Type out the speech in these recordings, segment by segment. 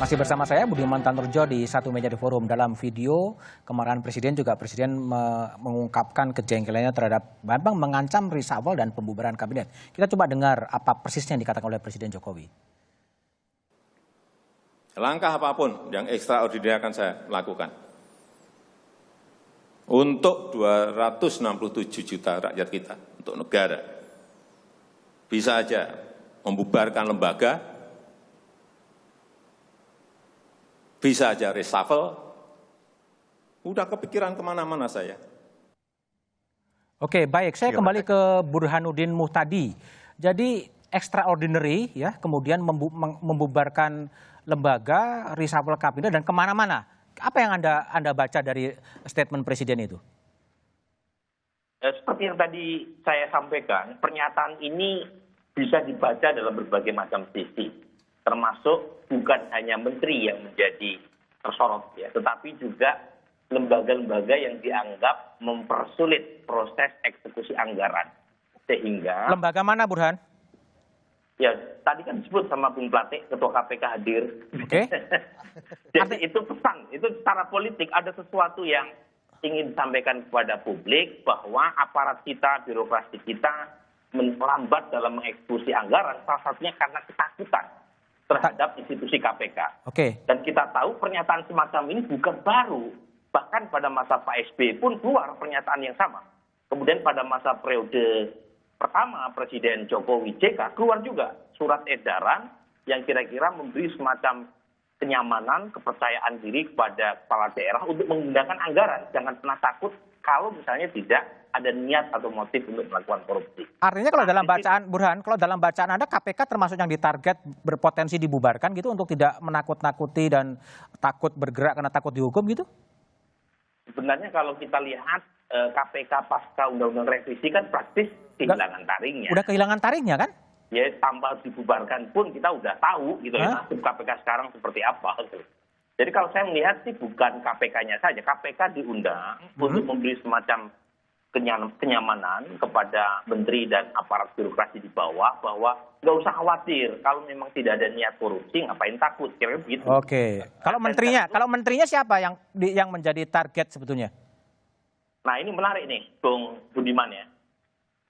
Masih bersama saya Budiman Tanurjo di Satu Meja di Forum. Dalam video kemarahan Presiden juga Presiden mengungkapkan kejengkelannya terhadap Bambang mengancam reshuffle dan pembubaran kabinet. Kita coba dengar apa persisnya yang dikatakan oleh Presiden Jokowi. Langkah apapun yang ekstraordinari akan saya lakukan untuk 267 juta rakyat kita, untuk negara. Bisa aja membubarkan lembaga, bisa aja reshuffle, udah kepikiran kemana-mana saya. Oke, baik. Saya kembali ke Burhanuddin Muhtadi. Jadi extraordinary ya, kemudian membubarkan lembaga, reshuffle kabinet dan kemana-mana. Apa yang Anda baca dari statement Presiden itu? Seperti yang tadi saya sampaikan, pernyataan ini bisa dibaca dalam berbagai macam sisi. Termasuk bukan hanya menteri yang menjadi tersorot, ya, tetapi juga lembaga-lembaga yang dianggap mempersulit proses eksekusi anggaran. Sehingga lembaga mana, Burhan? Ya, tadi kan disebut sama Bung Plate, Ketua KPK hadir. Oke. Jadi itu pesan, itu secara politik ada sesuatu yang ingin disampaikan kepada publik bahwa aparat kita, birokrasi kita melambat dalam mengeksekusi anggaran, salah satunya karena ketakutan terhadap institusi KPK. Oke. Dan kita tahu pernyataan semacam ini bukan baru. Bahkan pada masa Pak SBY pun keluar pernyataan yang sama. Kemudian pada masa periode pertama Presiden Jokowi JK keluar juga surat edaran yang kira-kira memberi semacam kenyamanan, kepercayaan diri kepada kepala daerah untuk menggunakan anggaran. Jangan pernah takut kalau misalnya tidak ada niat atau motif untuk melakukan korupsi. Artinya kalau dalam bacaan Burhan, kalau dalam bacaan Anda KPK termasuk yang ditarget berpotensi dibubarkan gitu untuk tidak menakut-nakuti dan takut bergerak karena takut dihukum gitu? Sebenarnya kalau kita lihat KPK pasca undang-undang revisi kan praktis kehilangan taringnya. Udah kehilangan taringnya kan? Ya tanpa dibubarkan pun kita udah tahu gitu ya nasib KPK sekarang seperti apa. Gitu. Jadi kalau saya melihat sih bukan KPK-nya saja, KPK diundang untuk memberi semacam kenyamanan kepada menteri dan aparat birokrasi di bawah bahwa nggak usah khawatir kalau memang tidak ada niat korupsi ngapain takut kira-kira begitu. Oke. Kalau menterinya siapa yang menjadi target sebetulnya? Nah ini menarik nih, Bung Budiman ya.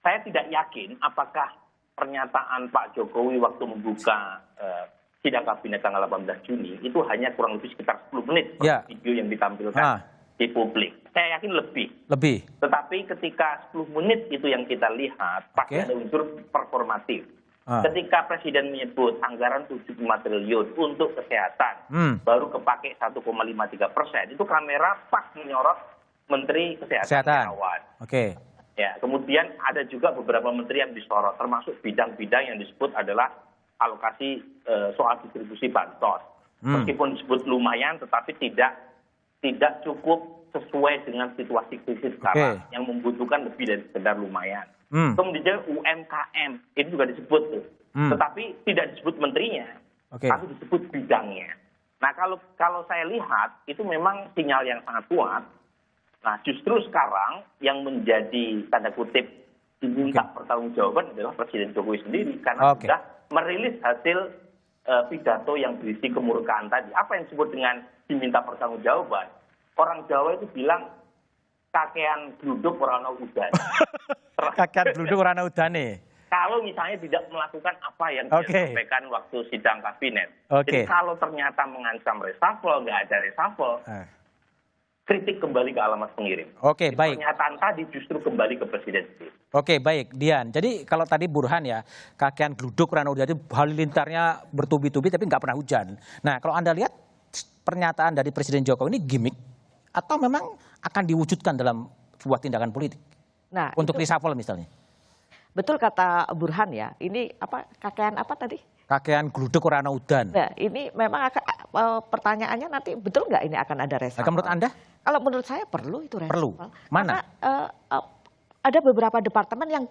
Saya tidak yakin apakah pernyataan Pak Jokowi waktu membuka sidang kabinet tanggal 18 Juni itu hanya kurang lebih sekitar 10 menit video yang ditampilkan di publik. Saya yakin lebih. Tetapi ketika 10 menit itu yang kita lihat, pasti ada unsur performatif. Ketika Presiden menyebut anggaran 75 triliun untuk kesehatan, baru kepake 1,53%, itu kamera pas menyorot Menteri Kesehatan. Oke. Ya, kemudian ada juga beberapa menteri yang disorot, termasuk bidang-bidang yang disebut adalah alokasi soal distribusi bansos. Meskipun disebut lumayan, tetapi tidak cukup sesuai dengan situasi krisis sekarang yang membutuhkan lebih dari sekedar lumayan. Kemudian UMKM itu juga disebut tuh, tetapi tidak disebut menterinya, tapi disebut bidangnya. Nah kalau saya lihat itu memang sinyal yang sangat kuat. Nah justru sekarang yang menjadi tanda kutip diminta pertanggungjawaban adalah Presiden Jokowi sendiri karena sudah merilis hasil pidato yang berisi kemurkaan tadi. Apa yang disebut dengan diminta pertanggungjawaban? Orang Jawa itu bilang kakean gluduk ora ana udane. Kakean gluduk ora ana udane. Kalau misalnya tidak melakukan apa yang disampaikan waktu sidang kabinet. Jadi kalau ternyata mengancam reshuffle, nggak ada reshuffle, kritik kembali ke alamat pengirim. Baik. Pernyataan tadi justru kembali ke Presiden sendiri. Baik, Dian. Jadi kalau tadi Burhan ya, kakean gluduk ora ana udane, halilintarnya bertubi-tubi tapi nggak pernah hujan. Nah, kalau Anda lihat pernyataan dari Presiden Jokowi ini gimmick atau memang akan diwujudkan dalam sebuah tindakan politik? Nah, untuk reshuffle misalnya. Betul kata Burhan ya. Ini apa kakean apa tadi? Kakean gluduk ora ana udan. Nah, ini memang pertanyaannya nanti betul nggak ini akan ada reshuffle? Menurut Anda? Kalau menurut saya perlu itu reshuffle. Perlu. Mana? Karena ada beberapa departemen yang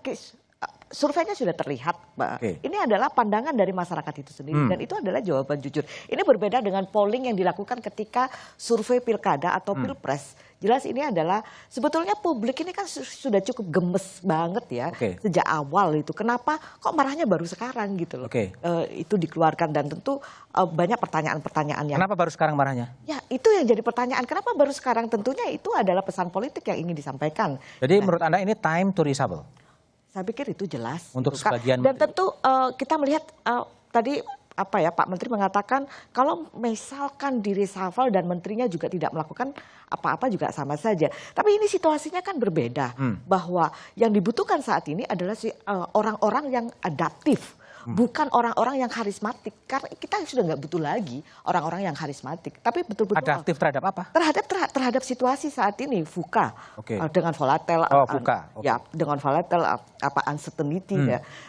surveinya sudah terlihat, Mbak. Oke. Ini adalah pandangan dari masyarakat itu sendiri dan itu adalah jawaban jujur. Ini berbeda dengan polling yang dilakukan ketika survei pilkada atau pilpres. Jelas ini adalah sebetulnya publik ini kan sudah cukup gemes banget ya sejak awal itu. Kenapa kok marahnya baru sekarang gitu loh? Itu dikeluarkan dan tentu banyak pertanyaan-pertanyaan yang. Kenapa baru sekarang marahnya? Ya itu yang jadi pertanyaan. Kenapa baru sekarang? Tentunya itu adalah pesan politik yang ingin disampaikan. Jadi menurut Anda ini time to reshuffle? Saya pikir itu jelas. Untuk gitu, sebagian dan tentu kita melihat tadi Pak Menteri mengatakan kalau misalkan di reshuffle dan menterinya juga tidak melakukan apa-apa juga sama saja. Tapi ini situasinya kan berbeda. Bahwa yang dibutuhkan saat ini adalah orang-orang yang adaptif. Bukan orang-orang yang karismatik. Karena kita sudah nggak butuh lagi orang-orang yang karismatik. Tapi betul-betul adaptif terhadap apa? Terhadap situasi saat ini, VUCA dengan volatile, VUCA. Ya dengan volatile uncertainty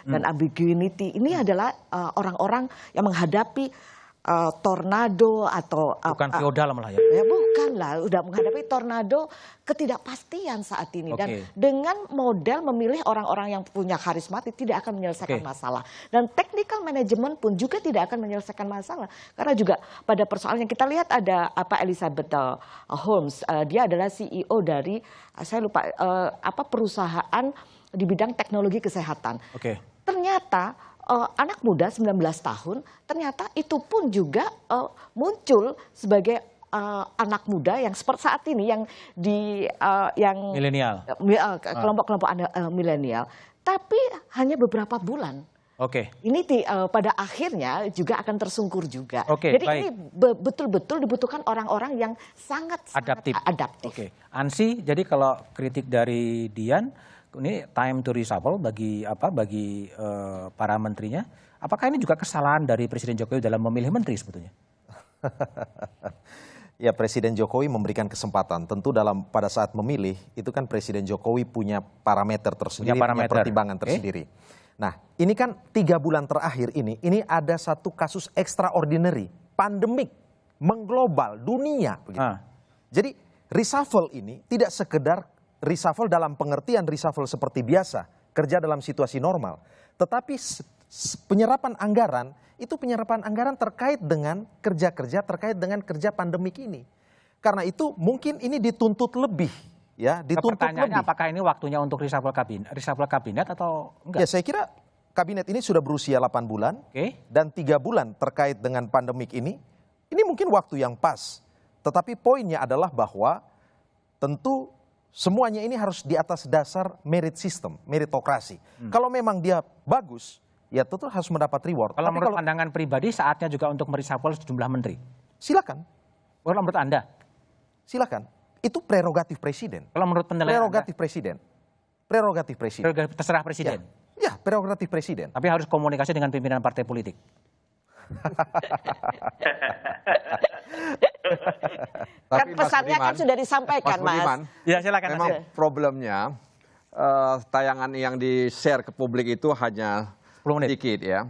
dan ambiguity. Ini adalah orang-orang yang menghadapi tornado atau bukan feodal malah ya? Ya bukan lah, udah menghadapi tornado ketidakpastian saat ini dan dengan model memilih orang-orang yang punya karismatik tidak akan menyelesaikan masalah dan technical management pun juga tidak akan menyelesaikan masalah karena juga pada persoalan yang kita lihat ada Elizabeth Holmes, dia adalah CEO dari saya lupa perusahaan di bidang teknologi kesehatan. Ternyata anak muda 19 tahun ternyata itu pun juga muncul sebagai anak muda yang seperti saat ini yang milenial, kelompok-kelompok milenial, tapi hanya beberapa bulan. Ini pada akhirnya juga akan tersungkur juga. Jadi ini betul-betul dibutuhkan orang-orang yang sangat adaptif. Ansi, jadi kalau kritik dari Dian, ini time to reshuffle bagi para menterinya. Apakah ini juga kesalahan dari Presiden Jokowi dalam memilih menteri sebetulnya? Ya, Presiden Jokowi memberikan kesempatan. Tentu pada saat memilih itu kan Presiden Jokowi punya parameter tersendiri, punya pertimbangan tersendiri. Nah, ini kan 3 bulan terakhir ini ada satu kasus extraordinary, pandemik, mengglobal, dunia. Jadi reshuffle ini tidak sekedar reshuffle dalam pengertian reshuffle seperti biasa, kerja dalam situasi normal. Tetapi penyerapan anggaran, itu penyerapan anggaran terkait dengan kerja-kerja, terkait dengan kerja pandemik ini. Karena itu mungkin ini dituntut lebih. Ya, dituntut pertanyaannya lebih. Apakah ini waktunya untuk reshuffle kabinet atau enggak? Ya, saya kira kabinet ini sudah berusia 8 bulan. Dan 3 bulan terkait dengan pandemik ini mungkin waktu yang pas. Tetapi poinnya adalah bahwa tentu semuanya ini harus di atas dasar merit system, meritokrasi. Kalau memang dia bagus, ya tentu harus mendapat reward. Kalau menurut pandangan pribadi saatnya juga untuk mereshuffle sejumlah menteri? Silakan. Kalau menurut Anda? Silakan. Itu prerogatif presiden. Kalau menurut penilaian prerogatif presiden. Prerogatif presiden. Terserah presiden? Ya, prerogatif presiden. Tapi harus komunikasi dengan pimpinan partai politik? Kan pesannya kan sudah disampaikan, Mas. Ya, silakan. Memang problemnya tayangan yang di-share ke publik itu hanya 10 menit sedikit ya.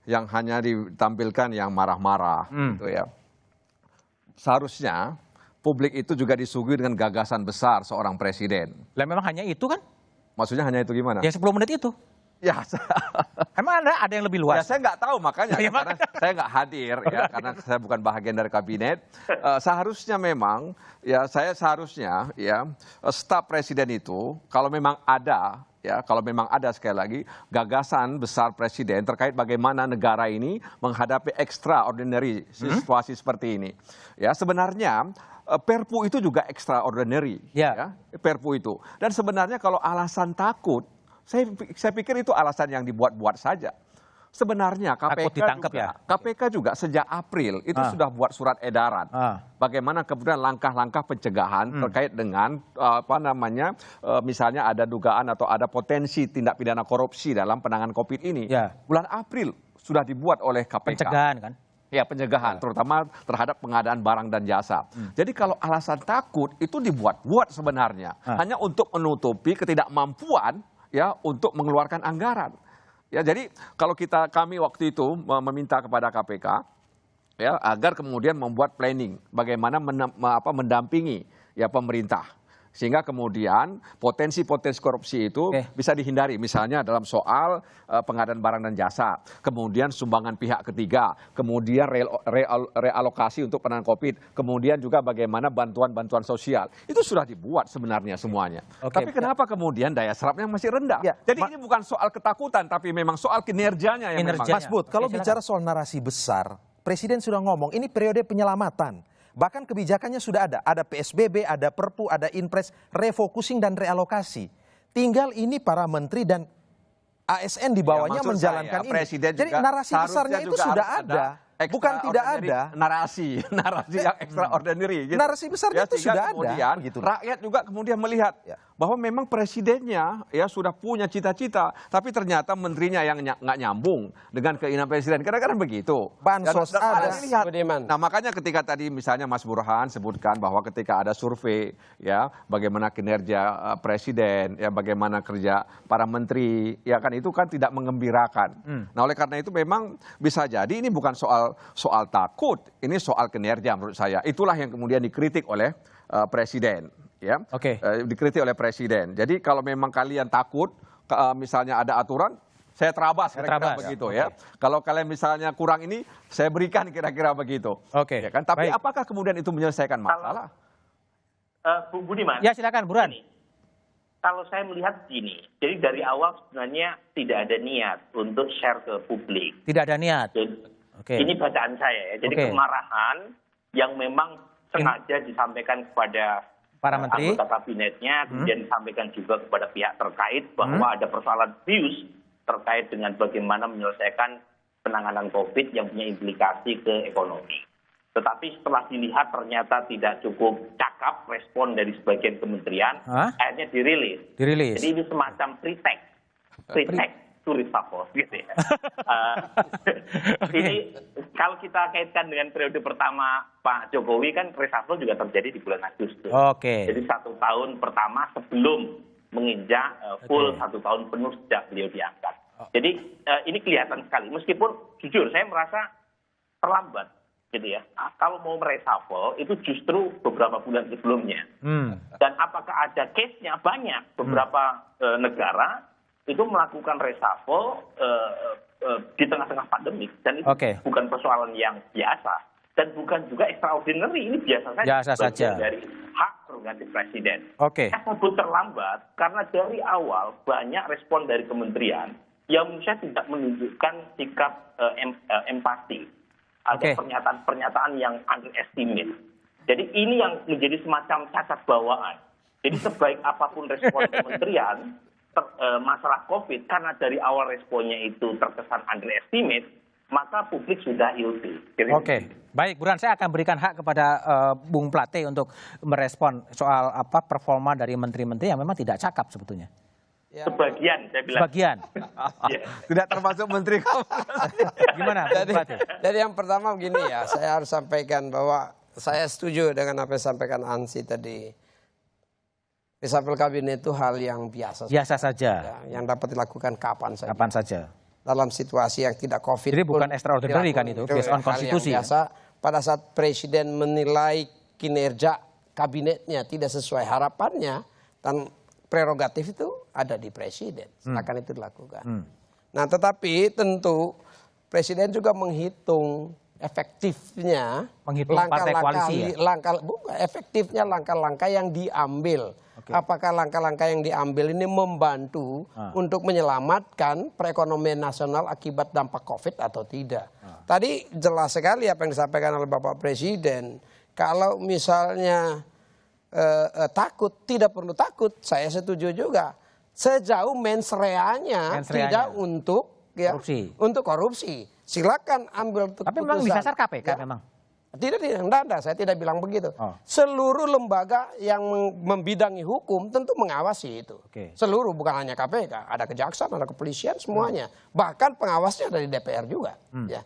Yang hanya ditampilkan yang marah-marah gitu ya. Seharusnya publik itu juga disuguhi dengan gagasan besar seorang presiden. Lah memang hanya itu kan? Maksudnya hanya itu gimana? Ya 10 menit itu. Ya, emang ada yang lebih luas? Ya saya nggak tahu makanya karena saya nggak hadir ya karena saya bukan bahagian dari kabinet. Seharusnya memang ya seharusnya ya staf presiden itu kalau memang ada sekali lagi gagasan besar presiden terkait bagaimana negara ini menghadapi extraordinary situasi seperti ini. Ya sebenarnya Perpu itu juga extraordinary ya Perpu itu. Dan sebenarnya kalau alasan takut saya pikir itu alasan yang dibuat-buat saja. Sebenarnya KPK juga sejak April itu sudah buat surat edaran. Bagaimana kemudian langkah-langkah pencegahan terkait dengan misalnya ada dugaan atau ada potensi tindak pidana korupsi dalam penanganan COVID ini. Bulan April sudah dibuat oleh KPK. Pencegahan kan? Ya, pencegahan terutama terhadap pengadaan barang dan jasa. Jadi kalau alasan takut itu dibuat-buat sebenarnya hanya untuk menutupi ketidakmampuan ya untuk mengeluarkan anggaran. Ya, jadi kalau kami waktu itu meminta kepada KPK ya agar kemudian membuat planning bagaimana mendampingi ya pemerintah Sehingga kemudian potensi-potensi korupsi itu bisa dihindari. Misalnya dalam soal pengadaan barang dan jasa, kemudian sumbangan pihak ketiga, kemudian realokasi untuk penanganan COVID, kemudian juga bagaimana bantuan-bantuan sosial. Itu sudah dibuat sebenarnya semuanya. Tapi kenapa kemudian daya serapnya masih rendah? Jadi ini bukan soal ketakutan, tapi memang soal kinerjanya yang memang. Mas Bud, kalau bicara soal narasi besar, Presiden sudah ngomong ini periode penyelamatan. Bahkan kebijakannya sudah ada PSBB, ada Perpu, ada Inpres, refocusing dan realokasi. Tinggal ini para menteri dan ASN di bawahnya menjalankan ini. Jadi narasi besarnya itu sudah ada. Bukan tidak ada narasi yang extraordinary. Gitu. Narasi besarnya itu sudah kemudian, ada. Gitu. Rakyat juga kemudian melihat bahwa memang presidennya ya sudah punya cita-cita, tapi ternyata menterinya yang nggak nyambung dengan keinginan presiden. Kadang-kadang begitu. Bansos ada. Nah makanya ketika tadi misalnya Mas Burhan sebutkan bahwa ketika ada survei ya bagaimana kinerja presiden, ya bagaimana kerja para menteri, ya kan itu kan tidak mengembirakan. Nah oleh karena itu memang bisa jadi ini bukan soal takut, ini soal kinerja menurut saya. Itulah yang kemudian dikritik oleh presiden. Ya, dikritik oleh presiden. Jadi kalau memang kalian takut, misalnya ada aturan, saya terabas kira-kira begitu ya. Kalau kalian misalnya kurang ini, saya berikan kira-kira begitu. Ya kan? Tapi apakah kemudian itu menyelesaikan masalah? Bu Budiman. Ya silakan, Burhan. Kalau saya melihat gini, jadi dari awal sebenarnya tidak ada niat untuk share ke publik. Tidak ada niat. Jadi, ini bacaan saya ya. Jadi kemarahan yang memang sengaja disampaikan kepada para menteri, anggota kabinetnya, kemudian disampaikan juga kepada pihak terkait bahwa ada persoalan serius terkait dengan bagaimana menyelesaikan penanganan COVID yang punya implikasi ke ekonomi. Tetapi setelah dilihat ternyata tidak cukup cakap respon dari sebagian kementerian, akhirnya dirilis. Jadi ini semacam pretext to reshuffle gitu ya. Ini kalau kita kaitkan dengan periode pertama Pak Jokowi kan reshuffle juga terjadi di bulan Agustus. Jadi 1 tahun pertama sebelum menginjak full 1 tahun penuh sejak beliau diangkat. Jadi ini kelihatan sekali. Meskipun jujur saya merasa terlambat gitu ya. Kalau mau reshuffle itu justru beberapa bulan sebelumnya. Dan apakah ada case-nya banyak beberapa negara itu melakukan reshuffle di tengah-tengah pandemik dan itu bukan persoalan yang biasa dan bukan juga extraordinary, ini biasa saja dari hak prerogatif presiden. Saya sebut terlambat karena dari awal banyak respon dari kementerian yang menurut saya tidak menunjukkan sikap empati. Ada pernyataan-pernyataan yang underestimate. Jadi ini yang menjadi semacam cacat bawaan. Jadi sebaik apapun respon kementerian masalah COVID, karena dari awal responnya itu terkesan underestimate, maka publik sudah ilfil. Baik, Burhan, saya akan berikan hak kepada Bung Plate untuk merespon soal performa dari menteri-menteri yang memang tidak cakap sebetulnya. Sebagian, saya bilang. Sebagian. Tidak termasuk menteri kamu. Gimana, Bung Plate? Jadi yang pertama begini ya, saya harus sampaikan bahwa saya setuju dengan apa yang disampaikan Ansi tadi. Reshuffle kabinet itu hal yang biasa saja. Ya, yang dapat dilakukan kapan saja. Dalam situasi yang tidak COVID. Jadi bukan extraordinary kan itu, based on konstitusi. Biasa, pada saat presiden menilai kinerja kabinetnya tidak sesuai harapannya, dan prerogatif itu ada di presiden. Silakan itu dilakukan. Nah tetapi tentu presiden juga menghitung efektifnya efektifnya langkah-langkah yang diambil. Apakah langkah-langkah yang diambil ini membantu untuk menyelamatkan perekonomian nasional akibat dampak COVID atau tidak? Tadi jelas sekali apa yang disampaikan oleh Bapak Presiden. Kalau misalnya takut, tidak perlu takut, saya setuju juga. Sejauh mens rea-nya tidak untuk korupsi. Silakan ambil keputusan. Tapi memang disasar KPK memang. Tidak, saya tidak bilang begitu. Seluruh lembaga yang membidangi hukum tentu mengawasi itu. Seluruh, bukan hanya KPK, ada kejaksaan, ada kepolisian, semuanya. Bahkan pengawasnya dari DPR juga. Ya.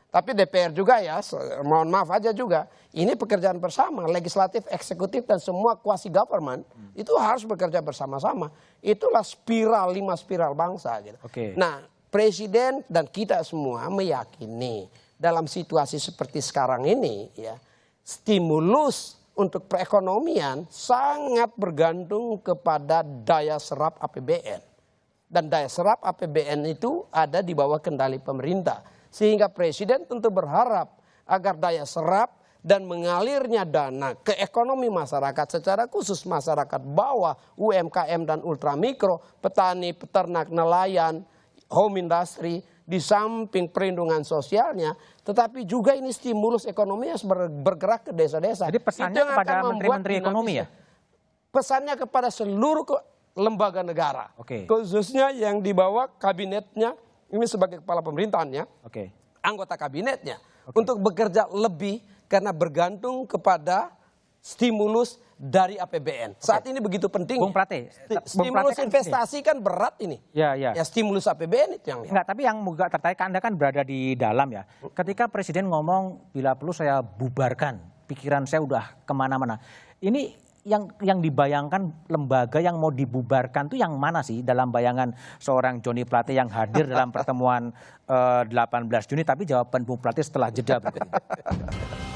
Tapi DPR juga ya, mohon maaf aja juga, ini pekerjaan bersama, legislatif, eksekutif, dan semua quasi government, itu harus bekerja bersama-sama. Itulah 5 spiral bangsa. Gitu. Nah, Presiden dan kita semua meyakini, dalam situasi seperti sekarang ini, ya, stimulus untuk perekonomian sangat bergantung kepada daya serap APBN. Dan daya serap APBN itu ada di bawah kendali pemerintah. Sehingga Presiden tentu berharap agar daya serap dan mengalirnya dana ke ekonomi masyarakat, secara khusus masyarakat bawah, UMKM dan ultramikro, petani, peternak, nelayan, home industry, di samping perlindungan sosialnya, tetapi juga ini stimulus ekonomi yang bergerak ke desa-desa. Jadi pesannya kepada menteri-menteri ekonomi ya? Pesannya kepada seluruh lembaga negara, khususnya yang di bawah kabinetnya, ini sebagai kepala pemerintahannya, anggota kabinetnya, untuk bekerja lebih karena bergantung kepada stimulus dari APBN. Saat ini begitu penting. Bung Prate, stimulus investasi kan berat ini. Ya, stimulus APBN itu yang. Enggak, tapi yang juga tertarik, Anda kan berada di dalam ya. Ketika Presiden ngomong bila perlu saya bubarkan, pikiran saya udah kemana-mana. Ini yang dibayangkan lembaga yang mau dibubarkan itu yang mana sih dalam bayangan seorang Joni Plate yang hadir dalam pertemuan 18 Juni, tapi jawaban Bung Plate setelah jeda berikut ini.